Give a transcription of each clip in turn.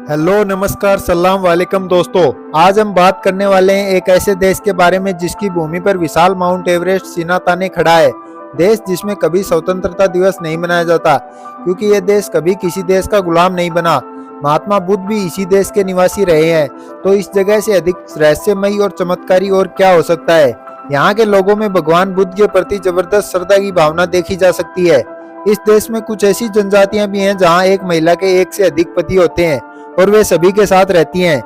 Hello नमस्कार सलाम वालेकुम दोस्तों। आज हम बात करने वाले हैं एक ऐसे देश के बारे में जिसकी भूमि पर विशाल माउंट एवरेस्ट सीना ताने खड़ा है। देश जिसमें कभी स्वतंत्रता दिवस नहीं मनाया जाता क्योंकि यह देश कभी किसी देश का गुलाम नहीं बना। महात्मा बुद्ध भी इसी देश के निवासी रहे हैं, तो इस जगह से अधिक रहस्यमयी और चमत्कारी और क्या हो सकता है। यहाँ के लोगों में भगवान बुद्ध के प्रति जबरदस्त श्रद्धा की भावना देखी जा सकती है। इस देश में कुछ ऐसी जनजातियां भी हैं जहाँ एक महिला के एक से अधिक पति होते हैं और वे सभी के साथ रहती हैं।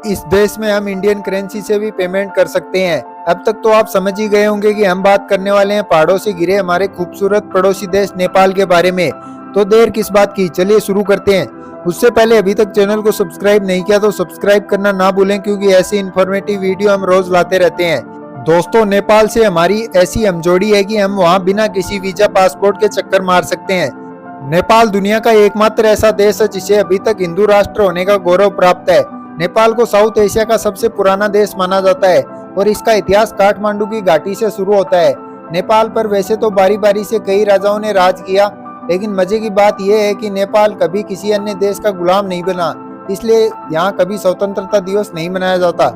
इस देश में हम इंडियन करेंसी से भी पेमेंट कर सकते हैं। अब तक तो आप समझ ही गए होंगे कि हम बात करने वाले हैं पहाड़ों से घिरे हमारे खूबसूरत पड़ोसी देश नेपाल के बारे में। तो देर किस बात की, चलिए शुरू करते हैं। उससे पहले अभी तक चैनल को सब्सक्राइब नहीं किया तो सब्सक्राइब करना ना भूलें, क्योंकि ऐसी इन्फॉर्मेटिव वीडियो हम रोज लाते रहते हैं। दोस्तों, नेपाल से हमारी ऐसी हमजोड़ी है कि हम वहाँ बिना किसी वीजा पासपोर्ट के चक्कर मार सकते हैं। नेपाल दुनिया का एकमात्र ऐसा देश है जिसे अभी तक हिंदू राष्ट्र होने का गौरव प्राप्त है। नेपाल को साउथ एशिया का सबसे पुराना देश माना जाता है और इसका इतिहास काठमांडू की घाटी से शुरू होता है। नेपाल पर वैसे तो बारी बारी से कई राजाओं ने राज किया, लेकिन मजे की बात यह है कि नेपाल कभी किसी अन्य देश का गुलाम नहीं बना, इसलिए यहाँ कभी स्वतंत्रता दिवस नहीं मनाया जाता।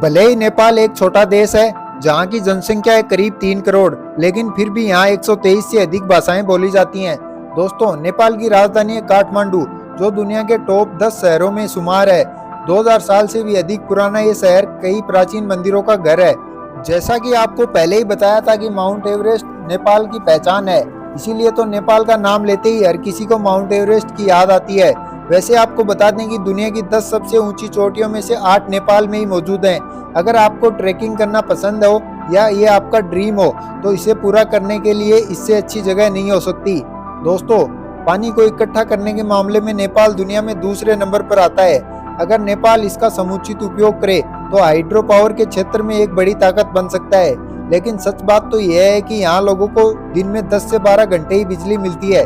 भले ही नेपाल एक छोटा देश है जहाँ की जनसंख्या है करीब 3 करोड़, लेकिन फिर भी यहाँ 123 से अधिक भाषाएं बोली जाती हैं। दोस्तों, नेपाल की राजधानी है काठमांडू, जो दुनिया के टॉप 10 शहरों में शुमार है। 2000 साल से भी अधिक पुराना ये शहर कई प्राचीन मंदिरों का घर है। जैसा कि आपको पहले ही बताया था कि माउंट एवरेस्ट नेपाल की पहचान है, इसीलिए तो नेपाल का नाम लेते ही हर किसी को माउंट एवरेस्ट की याद आती है। वैसे आपको बता दें कि दुनिया की 10 सबसे ऊंची चोटियों में से 8 नेपाल में ही मौजूद हैं। अगर आपको ट्रैकिंग करना पसंद हो या ये आपका ड्रीम हो, तो इसे पूरा करने के लिए इससे अच्छी जगह नहीं हो सकती। दोस्तों, पानी को इकट्ठा करने के मामले में नेपाल दुनिया में दूसरे नंबर पर आता है। अगर नेपाल इसका समुचित उपयोग करे तो हाइड्रो पावर के क्षेत्र में एक बड़ी ताकत बन सकता है। लेकिन सच बात तो यह है कि यहाँ लोगों को दिन में 10 से 12 घंटे ही बिजली मिलती है।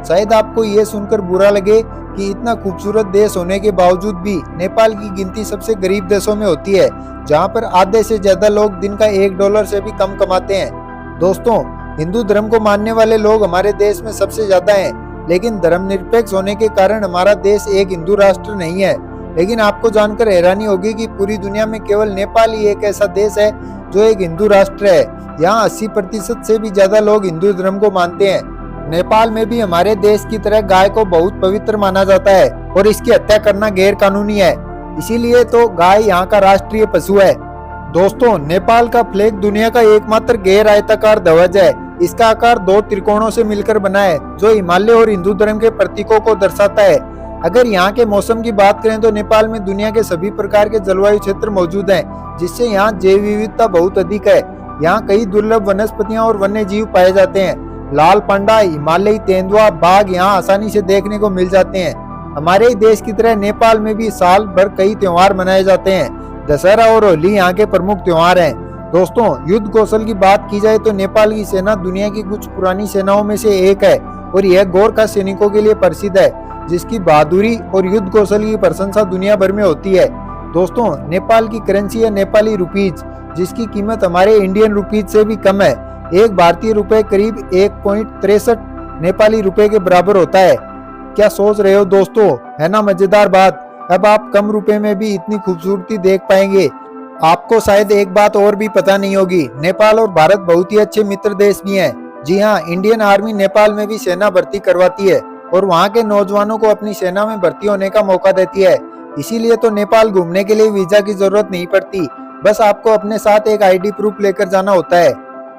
शायद आपको ये सुनकर बुरा लगे कि इतना खूबसूरत देश होने के बावजूद भी नेपाल की गिनती सबसे गरीब देशों में होती है, जहाँ पर आधे से ज्यादा लोग दिन का $1 से भी कम कमाते हैं। दोस्तों, हिंदू धर्म को मानने वाले लोग हमारे देश में सबसे ज्यादा हैं, लेकिन धर्मनिरपेक्ष होने के कारण हमारा देश एक हिंदू राष्ट्र नहीं है। लेकिन आपको जानकर हैरानी होगी कि पूरी दुनिया में केवल नेपाल ही एक ऐसा देश है जो एक हिंदू राष्ट्र है। यहाँ 80% से भी ज्यादा लोग हिंदू धर्म को मानते हैं। नेपाल में भी हमारे देश की तरह गाय को बहुत पवित्र माना जाता है और इसकी हत्या करना गैर कानूनी है, इसीलिए तो गाय यहाँ का राष्ट्रीय पशु है। दोस्तों, नेपाल का फ्लैग दुनिया का एकमात्र गैर आयताकार ध्वज है। इसका आकार 2 त्रिकोणों से मिलकर बना है, जो हिमालय और हिंदू धर्म के प्रतीकों को दर्शाता है। अगर यहाँ के मौसम की बात करें तो नेपाल में दुनिया के सभी प्रकार के जलवायु क्षेत्र मौजूद हैं, जिससे यहाँ जैव विविधता बहुत अधिक है। यहाँ कई दुर्लभ वनस्पतियाँ और वन्य जीव पाए जाते हैं। लाल पांडा, हिमालयी तेंदुआ, बाघ यहाँ आसानी से देखने को मिल जाते हैं। हमारे देश की तरह नेपाल में भी साल भर कई त्योहार मनाए जाते हैं। दशहरा और होली यहाँ के प्रमुख त्योहार हैं। दोस्तों, युद्ध कौशल की बात की जाए तो नेपाल की सेना दुनिया की कुछ पुरानी सेनाओं में से एक है और यह गोरखा सैनिकों के लिए प्रसिद्ध है, जिसकी बहादुरी और युद्ध कौशल की प्रशंसा दुनिया भर में होती है। दोस्तों, नेपाल की करेंसी है नेपाली रुपीज, जिसकी कीमत हमारे इंडियन रुपीज से भी कम है। एक भारतीय रुपए करीब 1.63 नेपाली रुपए के बराबर होता है। क्या सोच रहे हो दोस्तों, है ना मजेदार बात। अब आप कम रुपए में भी इतनी खूबसूरती देख पाएंगे। आपको शायद एक बात और भी पता नहीं होगी, नेपाल और भारत बहुत ही अच्छे मित्र देश भी हैं। जी हाँ, इंडियन आर्मी नेपाल में भी सेना भर्ती करवाती है और वहाँ के नौजवानों को अपनी सेना में भर्ती होने का मौका देती है। इसीलिए तो नेपाल घूमने के लिए वीजा की जरूरत नहीं पड़ती, बस आपको अपने साथ एक ID प्रूफ लेकर जाना होता है।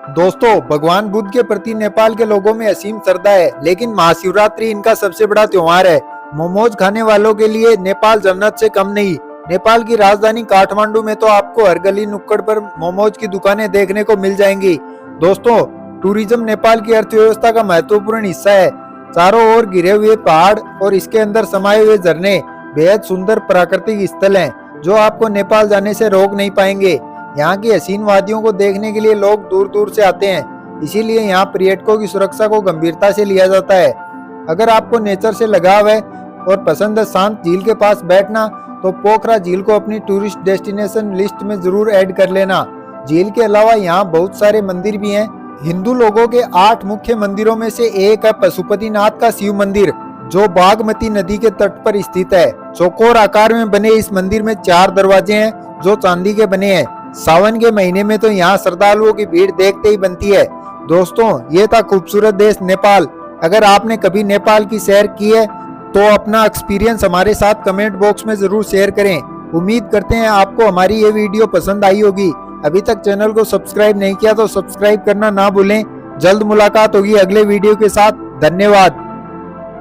दोस्तों, भगवान बुद्ध के प्रति नेपाल के लोगों में असीम श्रद्धा है, लेकिन महाशिवरात्रि इनका सबसे बड़ा त्योहार है। मोमोज खाने वालों के लिए नेपाल जन्नत से कम नहीं। नेपाल की राजधानी काठमांडू में तो आपको हर गली नुक्कड़ पर मोमोज की दुकानें देखने को मिल जाएंगी। दोस्तों, टूरिज्म नेपाल की अर्थव्यवस्था का महत्वपूर्ण हिस्सा है। चारों ओर घिरे हुए पहाड़ और इसके अंदर समाये हुए झरने बेहद सुंदर प्राकृतिक स्थल हैं, जो आपको नेपाल जाने से रोक नहीं पाएंगे। यहाँ की हसीन वादियों को देखने के लिए लोग दूर दूर से आते हैं, इसीलिए यहाँ पर्यटकों की सुरक्षा को गंभीरता से लिया जाता है। अगर आपको नेचर से लगाव है और पसंद है शांत झील के पास बैठना, तो पोखरा झील को अपनी टूरिस्ट डेस्टिनेशन लिस्ट में जरूर ऐड कर लेना। झील के अलावा यहाँ बहुत सारे मंदिर भी हैं। हिंदू लोगों के 8 मुख्य मंदिरों में से एक है पशुपतिनाथ का शिव मंदिर, जो बागमती नदी के तट पर स्थित है। चौकोर आकार में बने इस मंदिर में 4 दरवाजे हैं जो चांदी के बने हैं। सावन के महीने में तो यहाँ श्रद्धालुओं की भीड़ देखते ही बनती है। दोस्तों, ये था खूबसूरत देश नेपाल। अगर आपने कभी नेपाल की सैर की है तो अपना एक्सपीरियंस हमारे साथ कमेंट बॉक्स में जरूर शेयर करें। उम्मीद करते हैं आपको हमारी ये वीडियो पसंद आई होगी। अभी तक चैनल को सब्सक्राइब नहीं किया तो सब्सक्राइब करना ना भूलें। जल्द मुलाकात होगी अगले वीडियो के साथ। धन्यवाद।